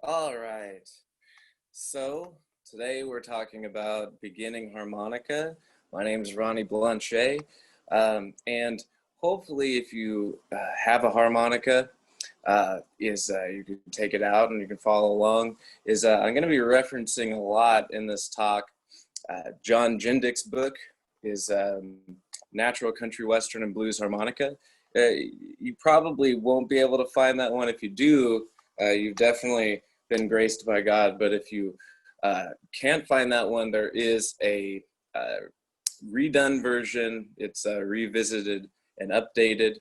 All right, so today we're talking about beginning harmonica. My name is Ronnie Blanchet, and hopefully if you have a harmonica, you can take it out and you can follow along. I'm going to be referencing a lot in this talk. Jon Gindick's book is Natural Country Western and Blues Harmonica. You probably won't be able to find that one. If you do, you've definitely been graced by God. But if you can't find that one, there is a redone version. It's revisited and updated.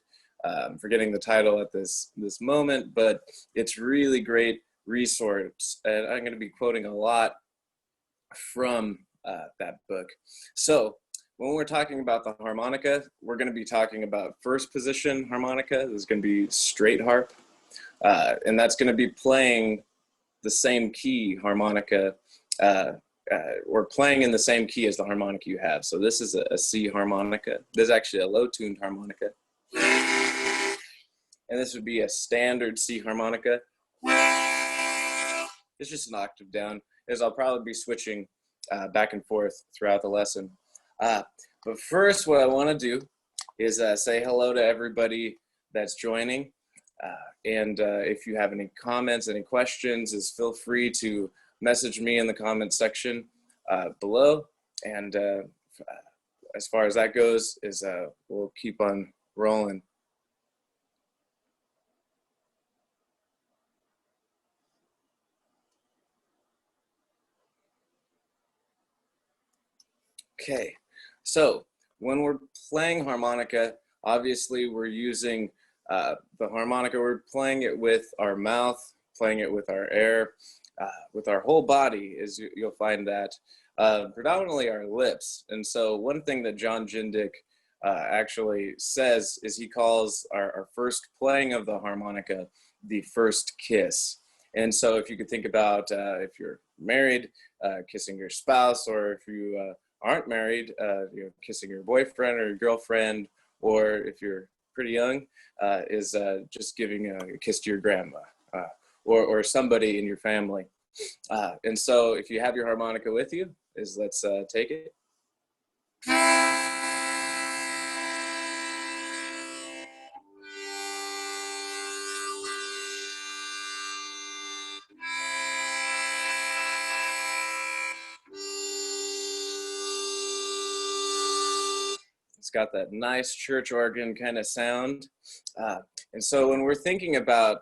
I'm forgetting the title at this moment, but it's really great resource. And I'm going to be quoting a lot from that book. So when we're talking about the harmonica, we're going to be talking about first position harmonica. This is going to be straight harp. And that's going to be playing the same key harmonica or playing in the same key as the harmonica you have. So this is a C harmonica. This is actually a low-tuned harmonica. And this would be a standard C harmonica. It's just an octave down, as I'll probably be switching back and forth throughout the lesson. But first, what I want to do is say hello to everybody that's joining. And if you have any comments, any questions, feel free to message me in the comment section below. And as far as that goes, we'll keep on rolling. Okay, so when we're playing harmonica, obviously we're using the harmonica, we're playing it with our mouth, playing it with our air, with our whole body, you'll find that predominantly our lips. And so one thing that Jon Gindick actually says is he calls our first playing of the harmonica the first kiss. And so if you could think about if you're married, kissing your spouse, or if you aren't married, kissing your boyfriend or your girlfriend, or if you're pretty young, is just giving a kiss to your grandma or somebody in your family. And so if you have your harmonica with you, let's take it. It's got that nice church organ kind of sound. And so when we're thinking about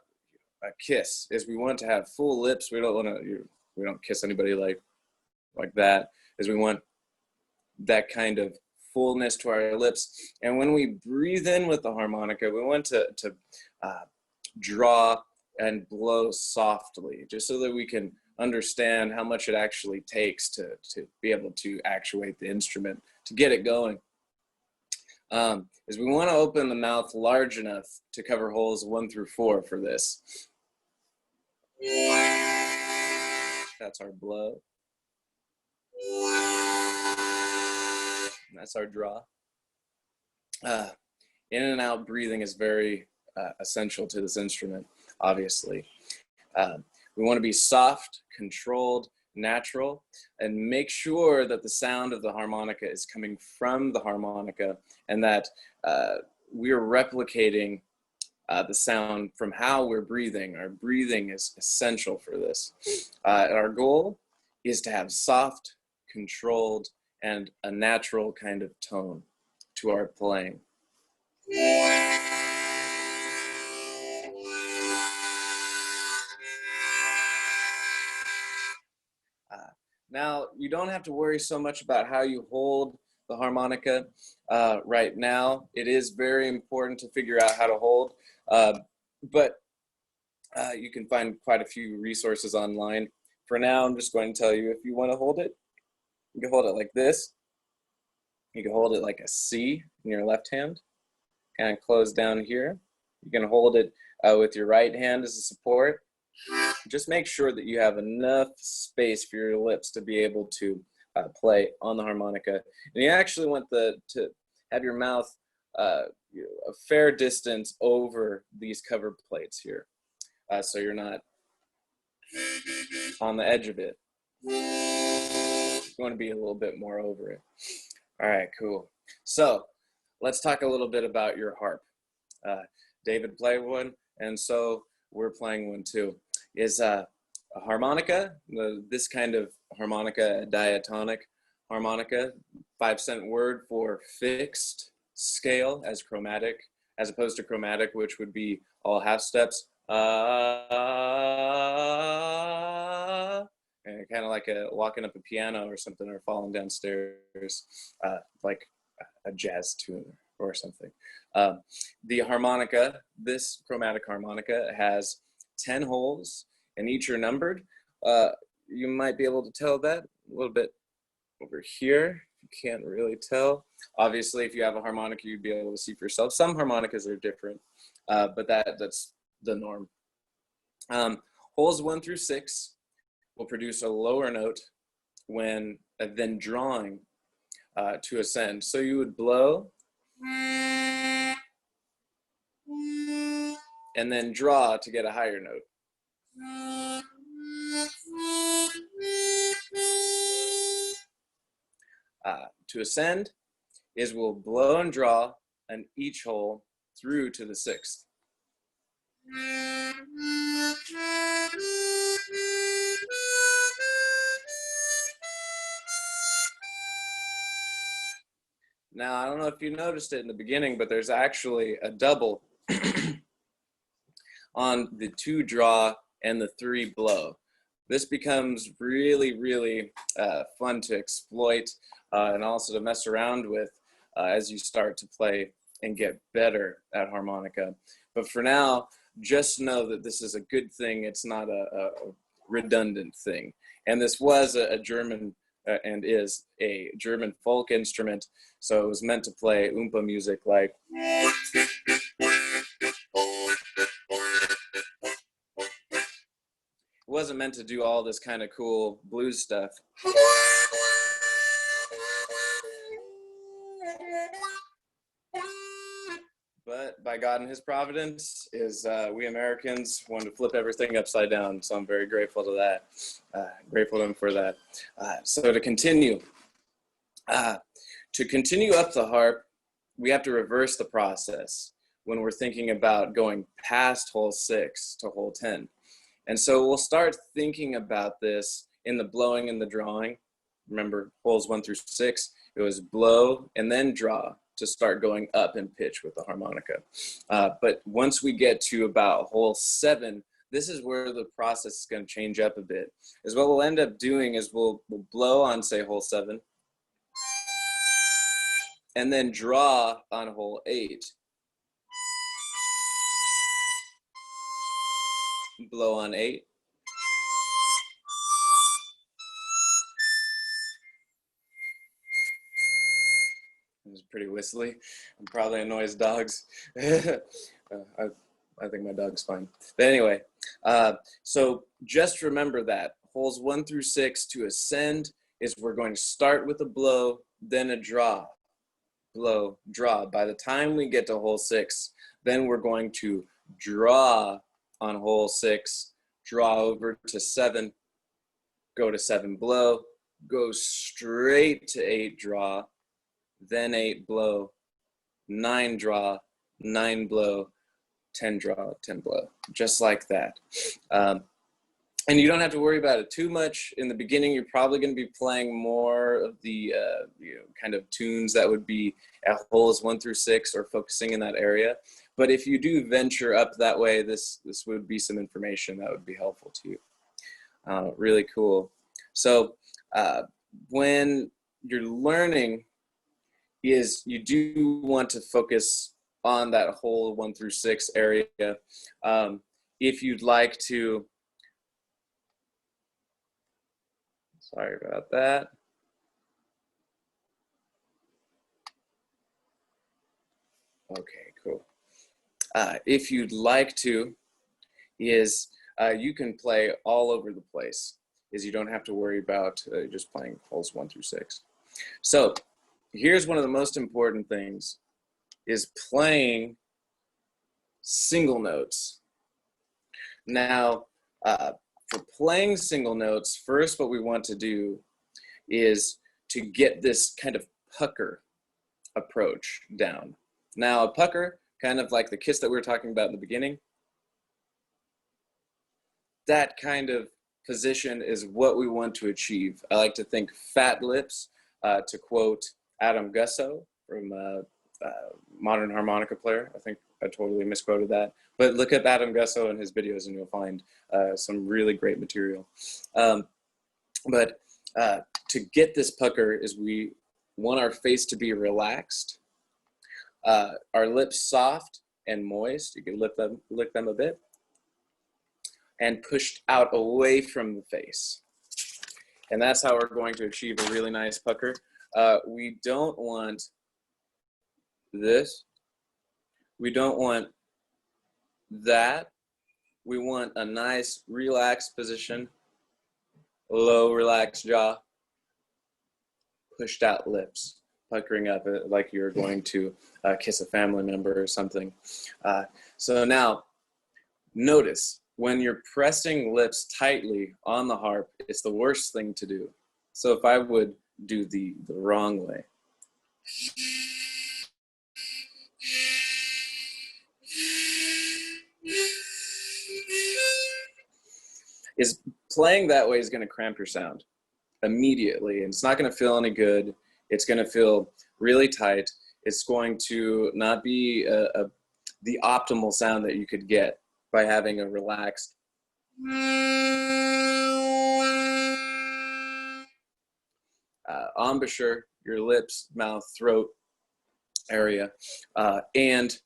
a kiss, we want to have full lips. We don't kiss anybody like that, we want that kind of fullness to our lips. And when we breathe in with the harmonica, we want to draw and blow softly, just so that we can understand how much it actually takes to be able to actuate the instrument, to get it going. We want to open the mouth large enough to cover holes 1 through 4 for this. That's our blow. And that's our draw. In and out breathing is very essential to this instrument, obviously. We want to be soft, controlled, natural, and make sure that the sound of the harmonica is coming from the harmonica, and that we're replicating the sound from how we're breathing. Our breathing is essential for this. Our goal is to have soft, controlled, and a natural kind of tone to our playing. Now, you don't have to worry so much about how you hold the harmonica right now. It is very important to figure out how to hold, but you can find quite a few resources online. For now, I'm just going to tell you, if you want to hold it, you can hold it like this. You can hold it like a C in your left hand, kind of close down here. You can hold it with your right hand as a support. Just make sure that you have enough space for your lips to be able to play on the harmonica. And you actually want to have your mouth a fair distance over these cover plates here, so you're not on the edge of it. You want to be a little bit more over it. All right, cool. So let's talk a little bit about your harp. David played one, and so we're playing one too. Is a harmonica, this kind of harmonica, a diatonic harmonica, 5-cent word for fixed scale as chromatic, as opposed to chromatic, which would be all half steps. And kind of like walking up a piano or something, or falling downstairs, like a jazz tune or something. The harmonica, this chromatic harmonica, has 10 holes, and each are numbered. You might be able to tell that a little bit over here. You can't really tell. Obviously, if you have a harmonica, you'd be able to see for yourself. Some harmonicas are different, but that's the norm. Holes 1 through 6 will produce a lower note. when then drawing to ascend. So you would blow and then draw to get a higher note. To ascend is we'll blow and draw an each hole through to the sixth. Now, I don't know if you noticed it in the beginning, but there's actually a double on the 2 draw and the 3 blow. This becomes really, really fun to exploit and also to mess around with as you start to play and get better at harmonica. But for now, just know that this is a good thing. It's not a redundant thing. And this was a German and is a German folk instrument, so it was meant to play oompa music like. It wasn't meant to do all this kind of cool blues stuff. But by God and his providence is we Americans want to flip everything upside down. So I'm very grateful to that. Grateful to him for that. So to continue up the harp, we have to reverse the process when we're thinking about going past hole 6 to hole 10. And so we'll start thinking about this in the blowing and the drawing. Remember, holes 1 through 6, it was blow and then draw to start going up in pitch with the harmonica. But once we get to about hole 7, this is where the process is going to change up a bit. Is what we'll end up doing is we'll blow on, say, hole 7, and then draw on hole 8. Blow on 8. It was pretty whistly and probably annoys dogs. I think my dog's fine. But anyway, so just remember that. Holes 1 through 6 to ascend is we're going to start with a blow, then a draw. Blow, draw. By the time we get to hole 6, then we're going to draw on hole 6, draw over to 7, go to 7 blow, go straight to 8 draw, then 8 blow, 9 draw, 9 blow, 10 draw, 10 blow, just like that. And you don't have to worry about it too much. In the beginning, you're probably going to be playing more of the kind of tunes that would be at holes 1 through 6 or focusing in that area. But if you do venture up that way, this would be some information that would be helpful to you. Really cool. So when you're learning, is you do want to focus on that hole 1 through 6 area. If you'd like to, sorry about that. Okay, cool. If you'd like to, is you can play all over the place. Is you don't have to worry about just playing holes 1 through 6. So here's one of the most important things, is playing single notes. Now, for playing single notes, first what we want to do is to get this kind of pucker approach down. Now, a pucker, kind of like the kiss that we were talking about in the beginning, that kind of position is what we want to achieve. I like to think fat lips, to quote Adam Gusso from Modern Harmonica Player. I think I totally misquoted that. But look up Adam Gusso and his videos and you'll find some really great material. But to get this pucker is we want our face to be relaxed, our lips soft and moist. You can lick them a bit, and pushed out away from the face. And that's how we're going to achieve a really nice pucker. We don't want this. We don't want that. We want a nice relaxed position, low relaxed jaw, pushed out lips, puckering up like you're going to kiss a family member or something. So now, notice when you're pressing lips tightly on the harp, it's the worst thing to do. So if I would do the wrong way, is playing that way is going to cramp your sound immediately, and it's not going to feel any good. It's going to feel really tight. It's going to not be the optimal sound that you could get by having a relaxed embouchure, your lips, mouth, throat area, and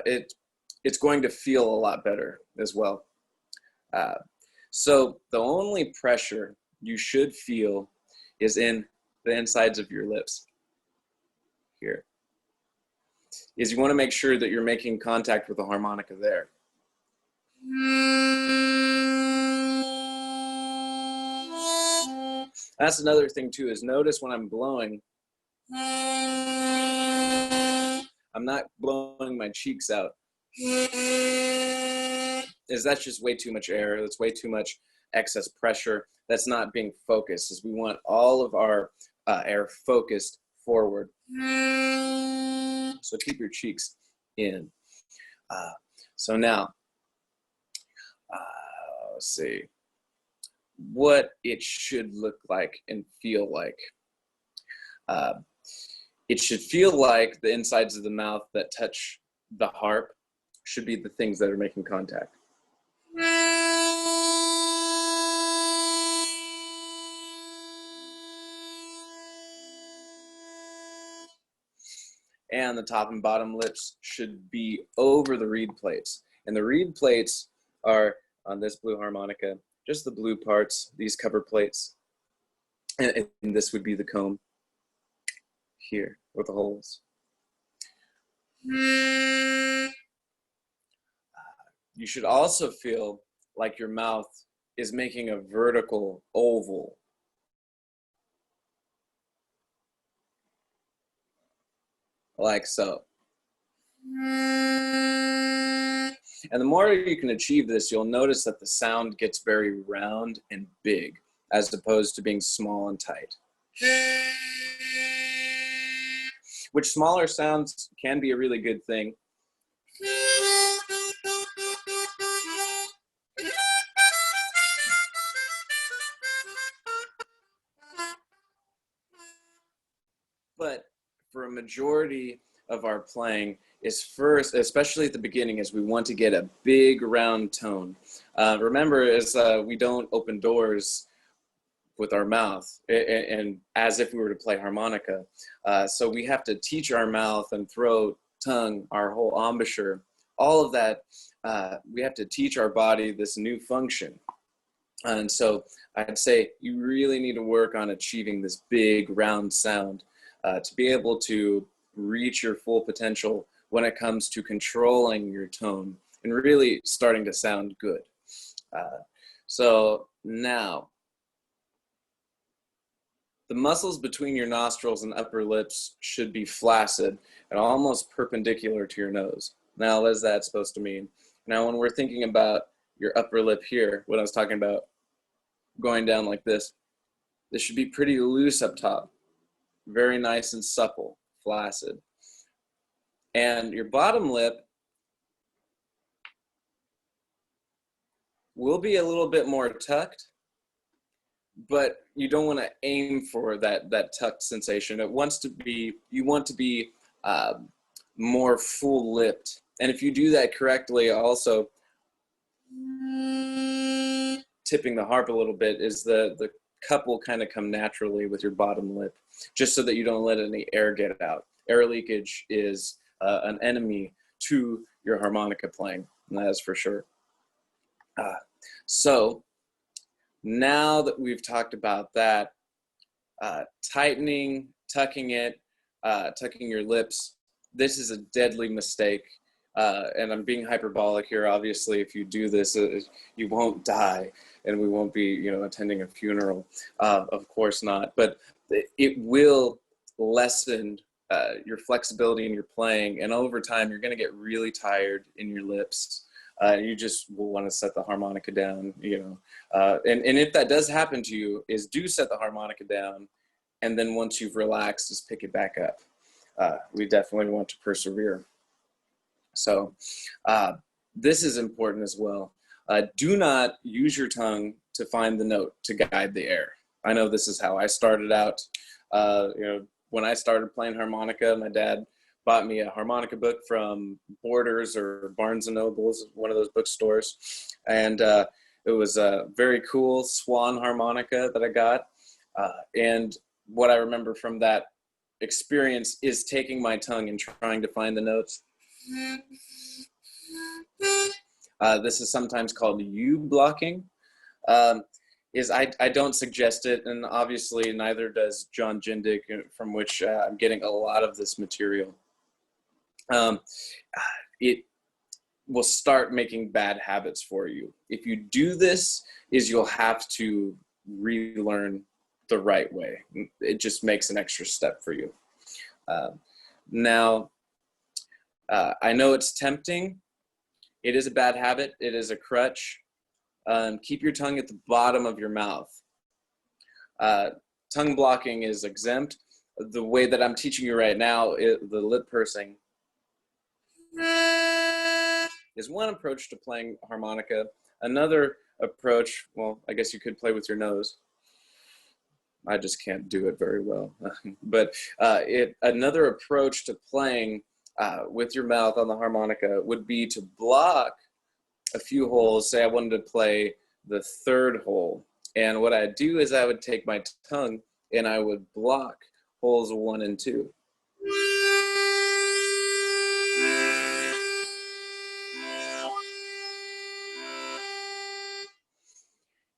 it's going to feel a lot better as well. So the only pressure you should feel is in the insides of your lips. Here is you want to make sure that you're making contact with the harmonica there. That's another thing too, is notice when I'm blowing, I'm not blowing my cheeks out. That's just way too much air. That's way too much excess pressure. That's not being focused, as we want all of our air focused forward. So keep your cheeks in. So now, let's see what it should look like and feel like. It should feel like the insides of the mouth that touch the harp should be the things that are making contact. And the top and bottom lips should be over the reed plates. And the reed plates are on this blue harmonica, just the blue parts, these cover plates. And this would be the comb here with the holes. You should also feel like your mouth is making a vertical oval. Like so. And the more you can achieve this, you'll notice that the sound gets very round and big, as opposed to being small and tight. Which smaller sounds can be a really good thing. But for a majority of our playing is first, especially at the beginning, is we want to get a big round tone. Remember, we don't open doors with our mouth and as if we were to play harmonica. So we have to teach our mouth and throat, tongue, our whole embouchure, all of that. We have to teach our body this new function. And so I'd say you really need to work on achieving this big round sound to be able to reach your full potential when it comes to controlling your tone and really starting to sound good. So now, the muscles between your nostrils and upper lips should be flaccid and almost perpendicular to your nose. Now, what is that supposed to mean? Now, when we're thinking about your upper lip here, what I was talking about going down like this should be pretty loose up top, very nice and supple, flaccid. And your bottom lip will be a little bit more tucked, but you don't want to aim for that tucked sensation. You want to be more full-lipped. And if you do that correctly, also tipping the harp a little bit, is the cup will kind of come naturally with your bottom lip, just so that you don't let any air get out. Air leakage is an enemy to your harmonica playing, and that is for sure. So now that we've talked about that, tightening, tucking your lips, this is a deadly mistake. And I'm being hyperbolic here. Obviously, if you do this, you won't die. and we won't be, you know, attending a funeral. Of course not. But it will lessen your flexibility in your playing, and over time you're going to get really tired in your lips. You just will want to set the harmonica down, you know. And if that does happen to you, is do set the harmonica down, and then once you've relaxed, just pick it back up. We definitely want to persevere. So this is important as well. Do not use your tongue to find the note to guide the air. I know this is how I started out. You know, when I started playing harmonica, my dad bought me a harmonica book from Borders or Barnes and Nobles, one of those bookstores. And it was a very cool swan harmonica that I got. And what I remember from that experience is taking my tongue and trying to find the notes. This is sometimes called U blocking. I don't suggest it, and obviously neither does Jon Gindick, from which I'm getting a lot of this material. It will start making bad habits for you. If you do this, you'll have to relearn the right way. It just makes an extra step for you. Now, I know it's tempting. It is a bad habit. It is a crutch. Keep your tongue at the bottom of your mouth. Tongue blocking is exempt. The way that I'm teaching you right now, the lip pursing, is one approach to playing harmonica. Another approach, well, I guess you could play with your nose. I just can't do it very well. But another approach to playing with your mouth on the harmonica would be to block a few holes. Say I wanted to play the third hole. And what I'd do is I would take my tongue and I would block holes 1 and 2.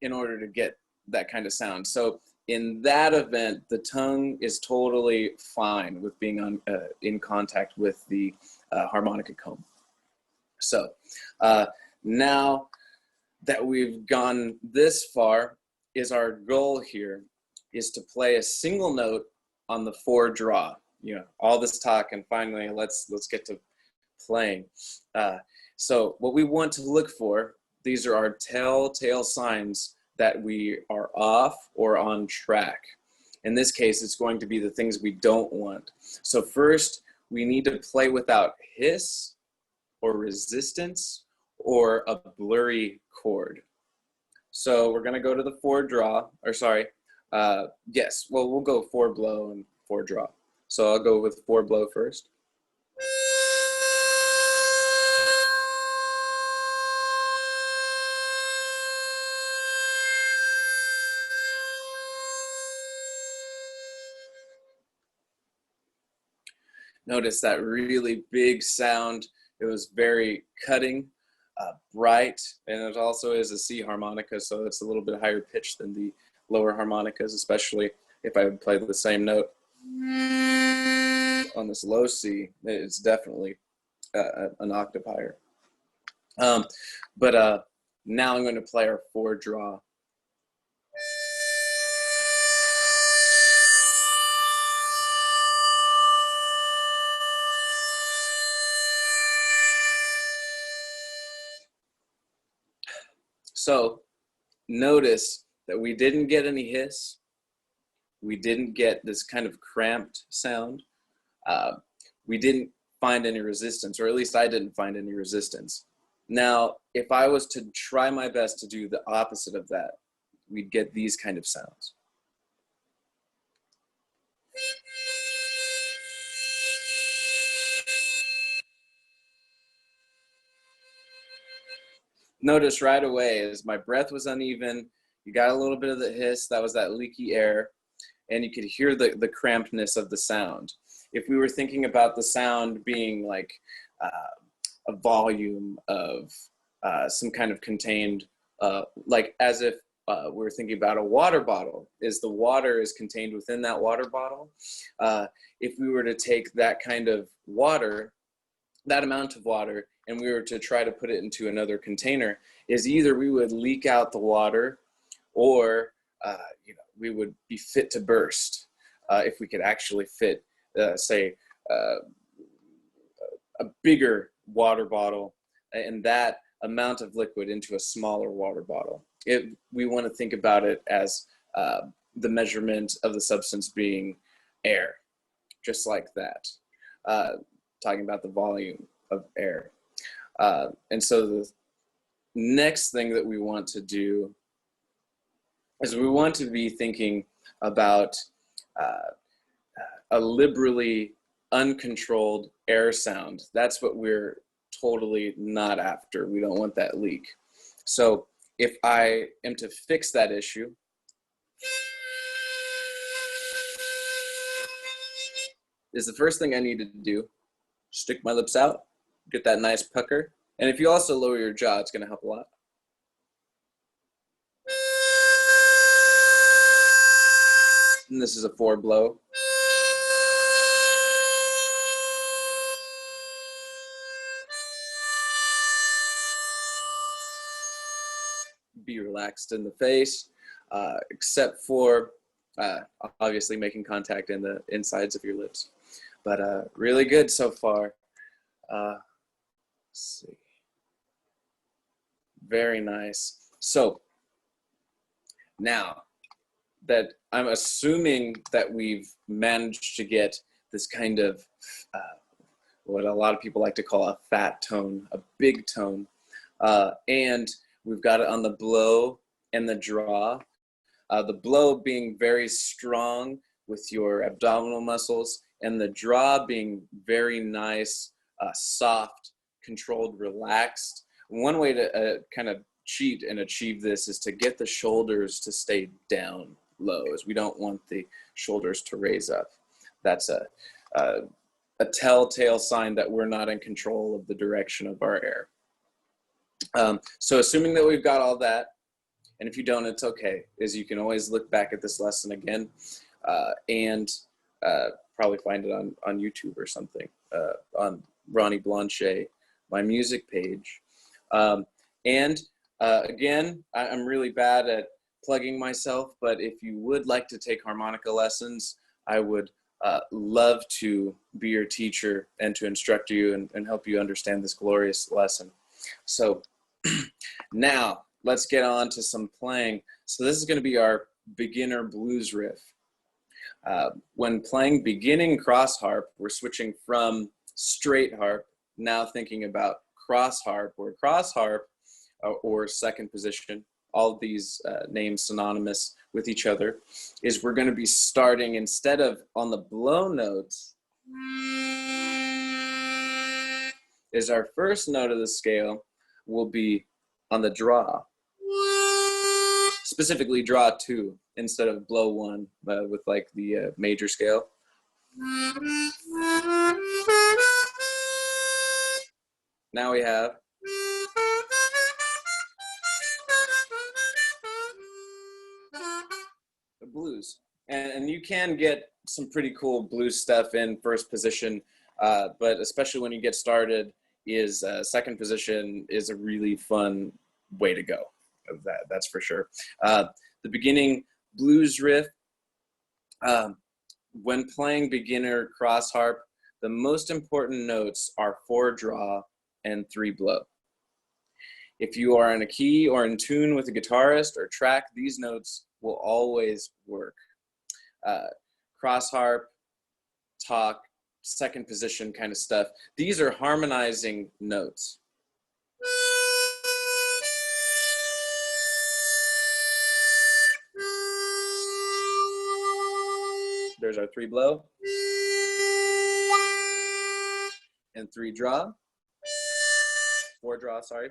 In order to get that kind of sound. So in that event, the tongue is totally fine with being in contact with the harmonica comb. So now that we've gone this far, is our goal here is to play a single note on the 4 draw. You know, all this talk, and finally let's get to playing. So what we want to look for, these are our telltale signs that we are off or on track. In this case, it's going to be the things we don't want. So first, we need to play without hiss or resistance or a blurry chord. So we're going to go to the 4 draw, or sorry, yes, well, we'll go 4 blow and 4 draw. So I'll go with 4 blow first. Notice that really big sound. It was very cutting, bright, and it also is a C harmonica, so it's a little bit higher pitched than the lower harmonicas, especially if I would play the same note on this low C. It's definitely an octave higher. But now I'm going to play our 4 draw. So notice that we didn't get any hiss. We didn't get this kind of cramped sound. We didn't find any resistance, or at least I didn't find any resistance. Now, if I was to try my best to do the opposite of that, we'd get these kind of sounds. Notice right away as my breath was uneven, you got a little bit of the hiss, that was that leaky air, and you could hear the crampedness of the sound. If we were thinking about the sound being like a volume of some kind of contained, like as if we're thinking about a water bottle, is the water is contained within that water bottle. If we were to take that kind of water that amount of water and we were to try to put it into another container, is either we would leak out the water, or we would be fit to burst if we could actually fit, say, a bigger water bottle and that amount of liquid into a smaller water bottle. We want to think about it as the measurement of the substance being air, just like that, talking about the volume of air. And so the next thing that we want to do is we want to be thinking about a liberally uncontrolled air sound. That's what we're totally not after. We don't want that leak. So if I am to fix that issue, is the first thing I need to do. Stick my lips out, get that nice pucker. And if you also lower your jaw, it's going to help a lot. And this is a 4 blow. Be relaxed in the face, except for obviously making contact in the insides of your lips. But really good so far. Let's see. Very nice. So now that I'm assuming that we've managed to get this kind of what a lot of people like to call a fat tone, a big tone, and we've got it on the blow and the draw. The blow being very strong with your abdominal muscles, and the draw being very nice, soft, controlled, relaxed. One way to kind of cheat and achieve this is to get the shoulders to stay down low, as we don't want the shoulders to raise up. That's a telltale sign that we're not in control of the direction of our air. So assuming that we've got all that, and if you don't, it's okay, is you can always look back at this lesson again and probably find it on YouTube or something, on Ronnie Blanchet, my music page. Again, I'm really bad at plugging myself, but if you would like to take harmonica lessons, I would love to be your teacher and to instruct you and help you understand this glorious lesson. So now let's get on to some playing. So this is going to be our beginner blues riff. When playing beginning cross harp, we're switching from straight harp, now thinking about cross harp or second position. All of these names synonymous with each other, is we're going to be starting, instead of on the blow notes, is our first note of the scale will be on the draw. Specifically draw 2 instead of blow 1 with like the major scale. Now we have the blues. And you can get some pretty cool blues stuff in first position, but especially when you get started, is second position is a really fun way to go. That's for sure. The beginning blues riff, when playing beginner cross harp, the most important notes are 4 draw and 3 blow. If you are in a key or in tune with a guitarist or track, these notes will always work. Cross harp, talk, second position kind of stuff. These are harmonizing notes. There's our 3 blow and 3 draw, 4 draw, sorry.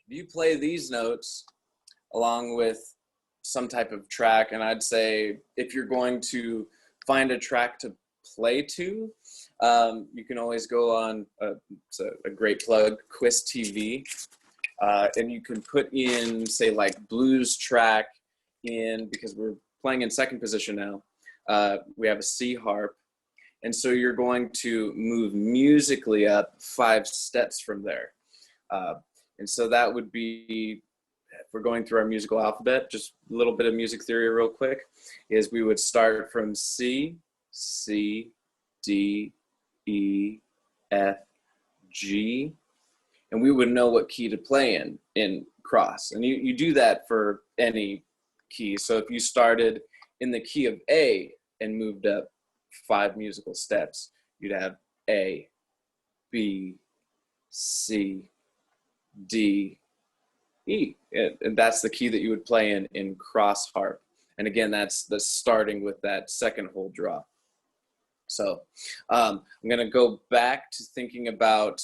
If you play these notes along with some type of track, and I'd say if you're going to find a track to play to, you can always go on, it's a great plug, Quiz TV, and you can put in, say, like blues track because we're playing in second position now, we have a C harp. And so you're going to move musically up 5 steps from there. And so that would be, if we're going through our musical alphabet, just a little bit of music theory real quick, is we would start from C, C, D, E, F, G, and we would know what key to play in cross. And you do that for any key. So if you started in the key of A and moved up 5 musical steps, you'd have A, B, C, D, E. And that's the key that you would play in cross harp. And again, that's the starting with that second whole draw. So I'm going to go back to thinking about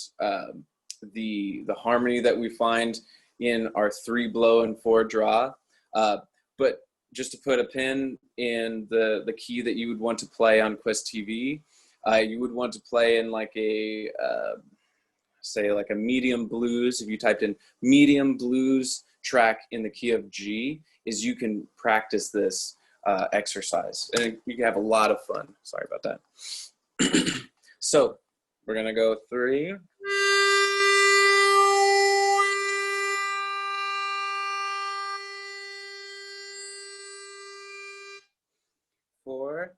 the harmony that we find in our 3 blow and 4 draw. But just to put a pin in the key that you would want to play on Quest TV, you would want to play in like a, say like a medium blues. If you typed in medium blues track in the key of G, is you can practice this exercise. And you can have a lot of fun. Sorry about that. So we're gonna go 3. 4.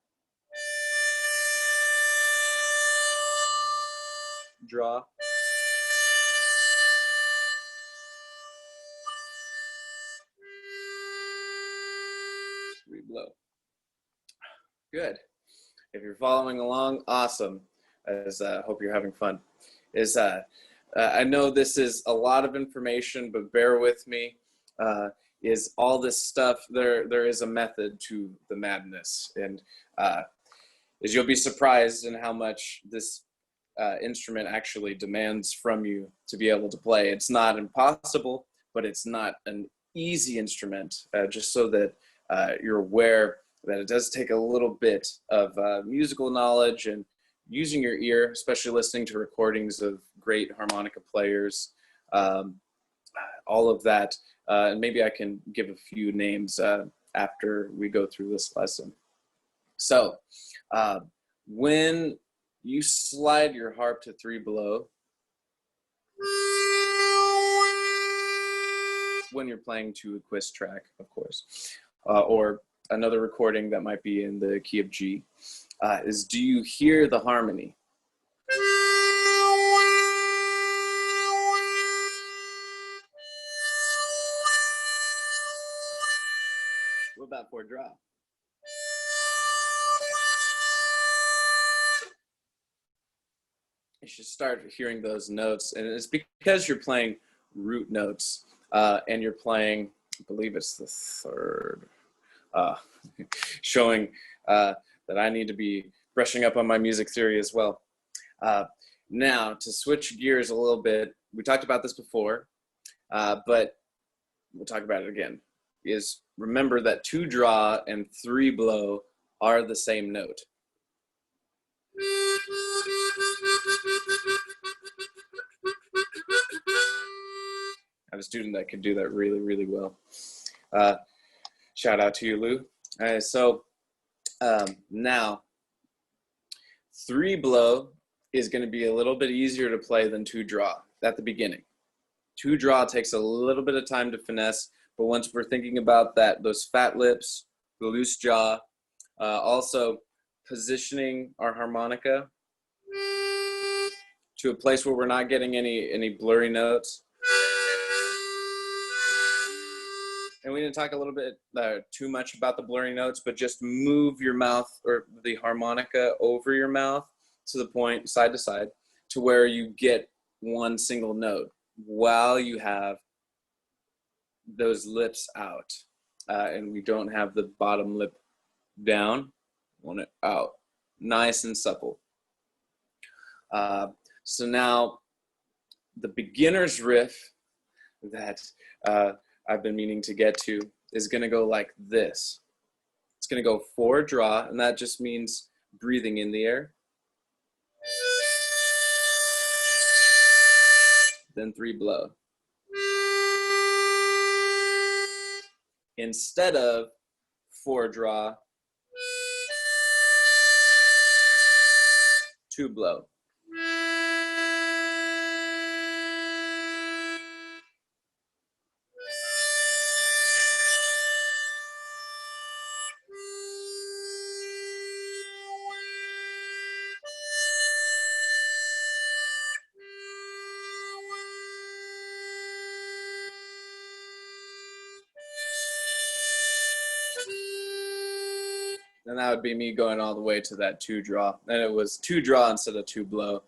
Draw. 3 blow. Good. If you're following along, awesome. As hope you're having fun. I know this is a lot of information, but bear with me. Is all this stuff, there is a method to the madness, and is you'll be surprised in how much this instrument actually demands from you to be able to play. It's not impossible, but it's not an easy instrument, just so that you're aware that it does take a little bit of musical knowledge and using your ear, especially listening to recordings of great harmonica players, all of that. And maybe I can give a few names after we go through this lesson. So when you slide your harp to 3 below, when you're playing to a Quist track, of course, or another recording that might be in the key of G, is do you hear the harmony? What about for draw? You should start hearing those notes, and it's because you're playing root notes, and you're playing, I believe it's the 3rd, showing that I need to be brushing up on my music theory as well. Now, to switch gears a little bit, we talked about this before, but we'll talk about it again, is remember that 2 draw and 3 blow are the same note. I have a student that could do that really, really well. Shout out to you, Lou. So now, 3 blow is going to be a little bit easier to play than 2 draw at the beginning. 2 draw takes a little bit of time to finesse, but once we're thinking about that, those fat lips, the loose jaw, also positioning our harmonica to a place where we're not getting any blurry notes. And we didn't talk a little bit too much about the blurry notes, but just move your mouth or the harmonica over your mouth to the point, side to side, to where you get one single note while you have those lips out. And we don't have the bottom lip down, want it out. Nice and supple. So now the beginner's riff that I've been meaning to get to is going to go like this. It's going to go 4 draw, and that just means breathing in the air. Then 3 blow. instead of 4-draw, 2-blow. And that would be me going all the way to that 2-draw. And it was 2-draw instead of 2-blow.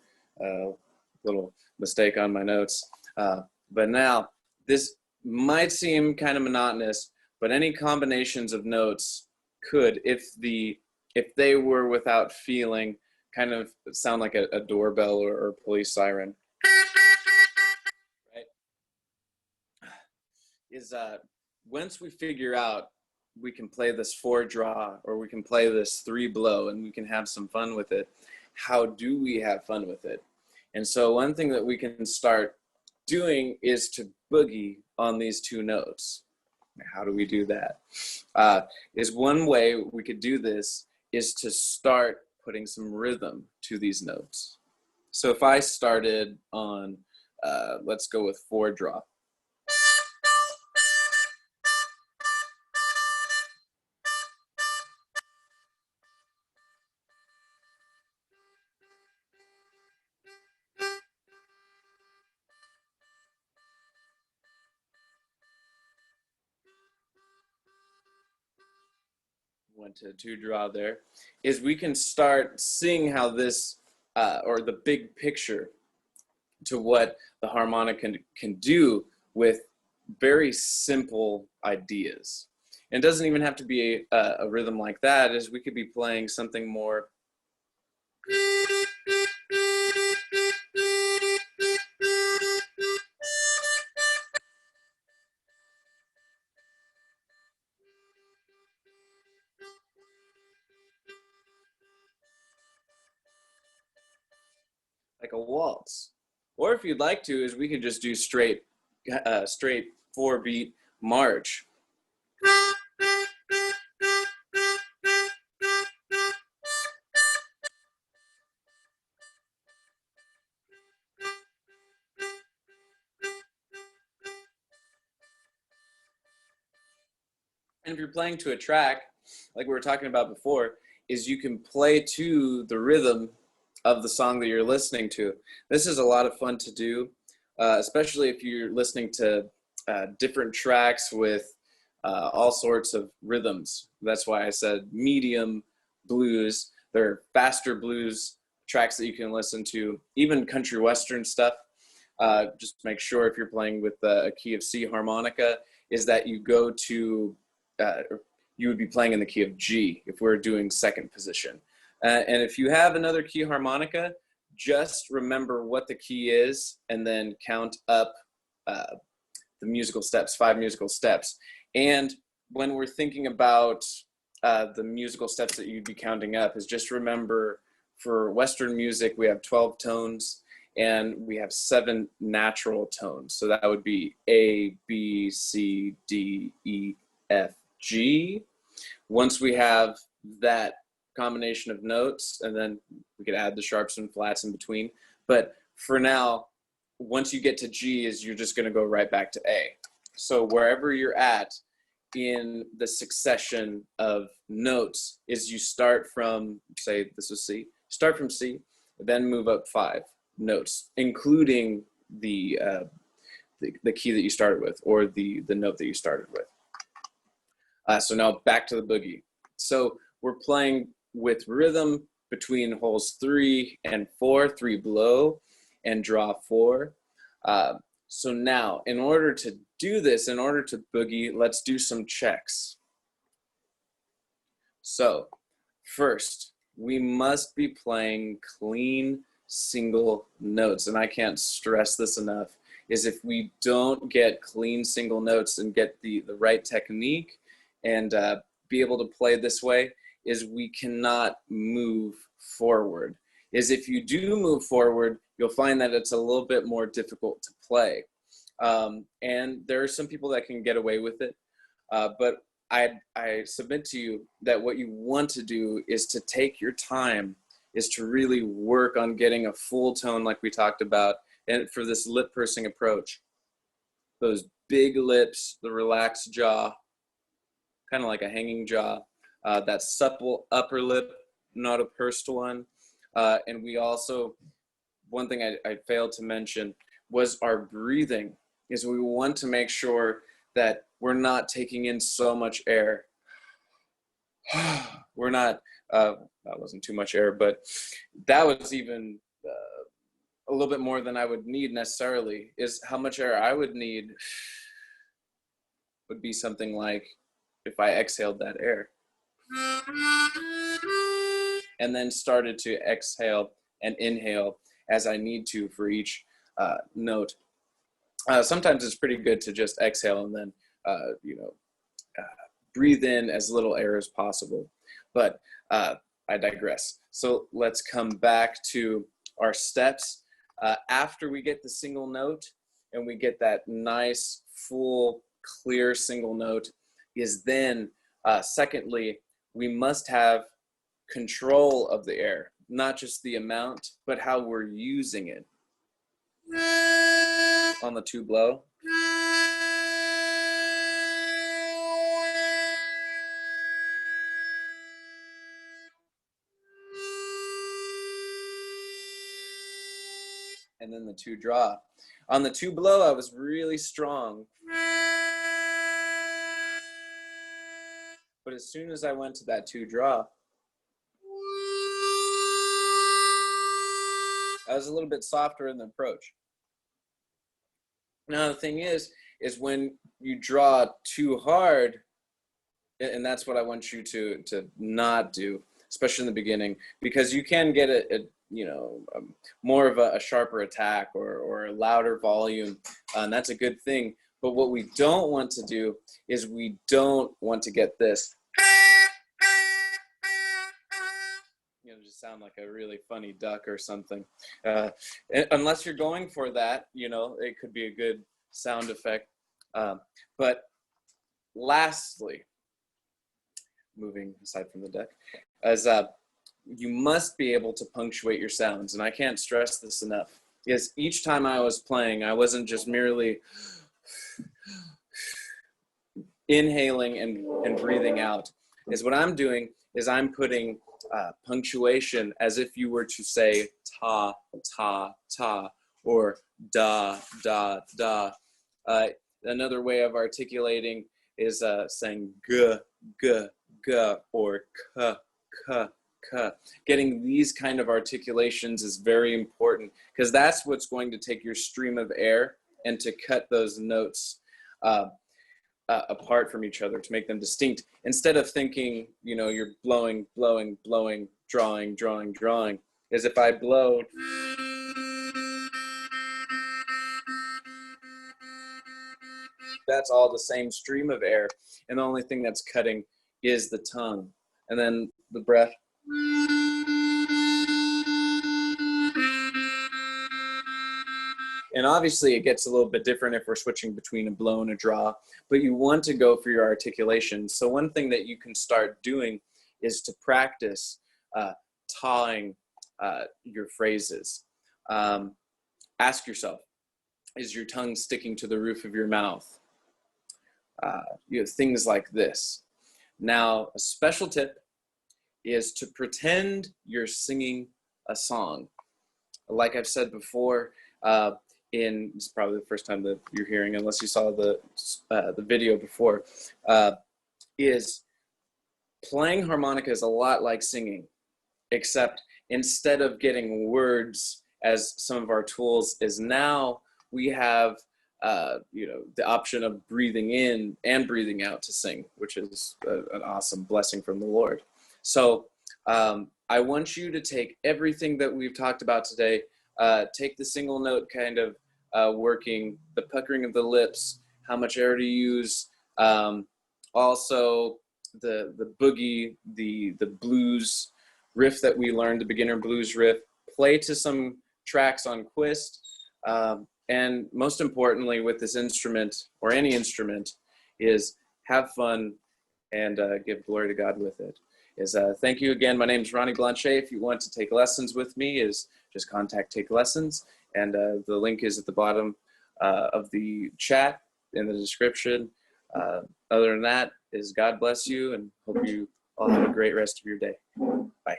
Little mistake on my notes. But now, this might seem kind of monotonous, but any combinations of notes could, if they were without feeling, kind of sound like a doorbell or police siren. Right? Once we figure out we can play this 4-draw or we can play this 3-blow and we can have some fun with it, how do we have fun with it? And so one thing that we can start doing is to boogie on these 2 notes. How do we do that? Is one way we could do this is to start putting some rhythm to these notes. So if I started on, let's go with 4-draw. Went to 2-draw there, is we can start seeing how this, or the big picture to what the harmonica can do with very simple ideas. And it doesn't even have to be a rhythm like that, as we could be playing something more like a waltz. Or if you'd like to, is we could just do straight 4-beat march. And if you're playing to a track, like we were talking about before, is you can play to the rhythm of the song that you're listening to. This is a lot of fun to do, especially if you're listening to different tracks with all sorts of rhythms. That's why I said medium blues. There are faster blues tracks that you can listen to, even country western stuff. Just make sure if you're playing with a key of C harmonica, is that you go to, you would be playing in the key of G if we're doing second position. And if you have another key harmonica, just remember what the key is and then count up the musical steps, 5 musical steps. And when we're thinking about the musical steps that you'd be counting up, is just remember for Western music, we have 12 tones and we have 7 natural tones. So that would be A, B, C, D, E, F, G. Once we have that combination of notes, and then we could add the sharps and flats in between. But for now, once you get to G, is you're just going to go right back to A. So wherever you're at in the succession of notes, is you start from, say this was C, start from C, then move up 5 notes, including the key that you started with, or the note that you started with. So now back to the boogie. So we're playing with rhythm between holes 3 and 4, 3-blow and draw 4. So now, in order to do this, in order to boogie, let's do some checks. So first, we must be playing clean single notes. And I can't stress this enough, is if we don't get clean single notes and get the right technique and be able to play this way, is we cannot move forward. Is if you do move forward, you'll find that it's a little bit more difficult to play. And there are some people that can get away with it. But I submit to you that what you want to do is to take your time, is to really work on getting a full tone like we talked about, and for this lip pursing approach. Those big lips, the relaxed jaw, kind of like a hanging jaw, that supple upper lip, not a pursed one. And we also, one thing I failed to mention was our breathing, is we want to make sure that we're not taking in so much air. We're not, that wasn't too much air, but that was even a little bit more than I would need necessarily. Is how much air I would need would be something like if I exhaled that air and then started to exhale and inhale as I need to for each note. Sometimes it's pretty good to just exhale and then, breathe in as little air as possible. But I digress. So let's come back to our steps. After we get the single note and we get that nice, full, clear single note, is then, secondly, we must have control of the air, not just the amount, but how we're using it. On the two blow. And then the two draw. On the two blow, I was really strong. But as soon as I went to that two draw, I was a little bit softer in the approach. Now the thing is when you draw too hard, and that's what I want you to not do, especially in the beginning, because you can get more of a sharper attack or a louder volume, and that's a good thing. But what we don't want to do is we don't want to get this, just sound like a really funny duck or something. Unless you're going for that, it could be a good sound effect. But lastly, moving aside from the duck, as you must be able to punctuate your sounds. And I can't stress this enough, because each time I was playing, I wasn't just merely inhaling and breathing out. Is what I'm doing is I'm putting punctuation as if you were to say ta, ta, ta, or da, da, da. Another way of articulating is saying g, g, g, or k, k, k. Getting these kind of articulations is very important, because that's what's going to take your stream of air and to cut those notes apart from each other, to make them distinct, instead of thinking, you're blowing, blowing, blowing, drawing, drawing, drawing. Is if I blow, that's all the same stream of air, and the only thing that's cutting is the tongue, and then the breath. And obviously it gets a little bit different if we're switching between a blow and a draw, but you want to go for your articulation. So one thing that you can start doing is to practice tawing your phrases. Ask yourself, is your tongue sticking to the roof of your mouth? Things like this. Now, a special tip is to pretend you're singing a song. Like I've said before, it's probably the first time that you're hearing, unless you saw the video before, is playing harmonica is a lot like singing, except instead of getting words as some of our tools, is now we have the option of breathing in and breathing out to sing, which is an awesome blessing from the Lord. So I want you to take everything that we've talked about today, take the single note kind of working, the puckering of the lips, how much air to use, also the boogie, the blues riff that we learned, the beginner blues riff, play to some tracks on Quist, and most importantly with this instrument, or any instrument, is have fun, and give glory to God with it. Thank you again. My name is Ronnie Blanchet. If you want to take lessons with me, just contact Takelessons, and the link is at the bottom of the chat in the description. Other than that, God bless you, and hope you all have a great rest of your day. Bye.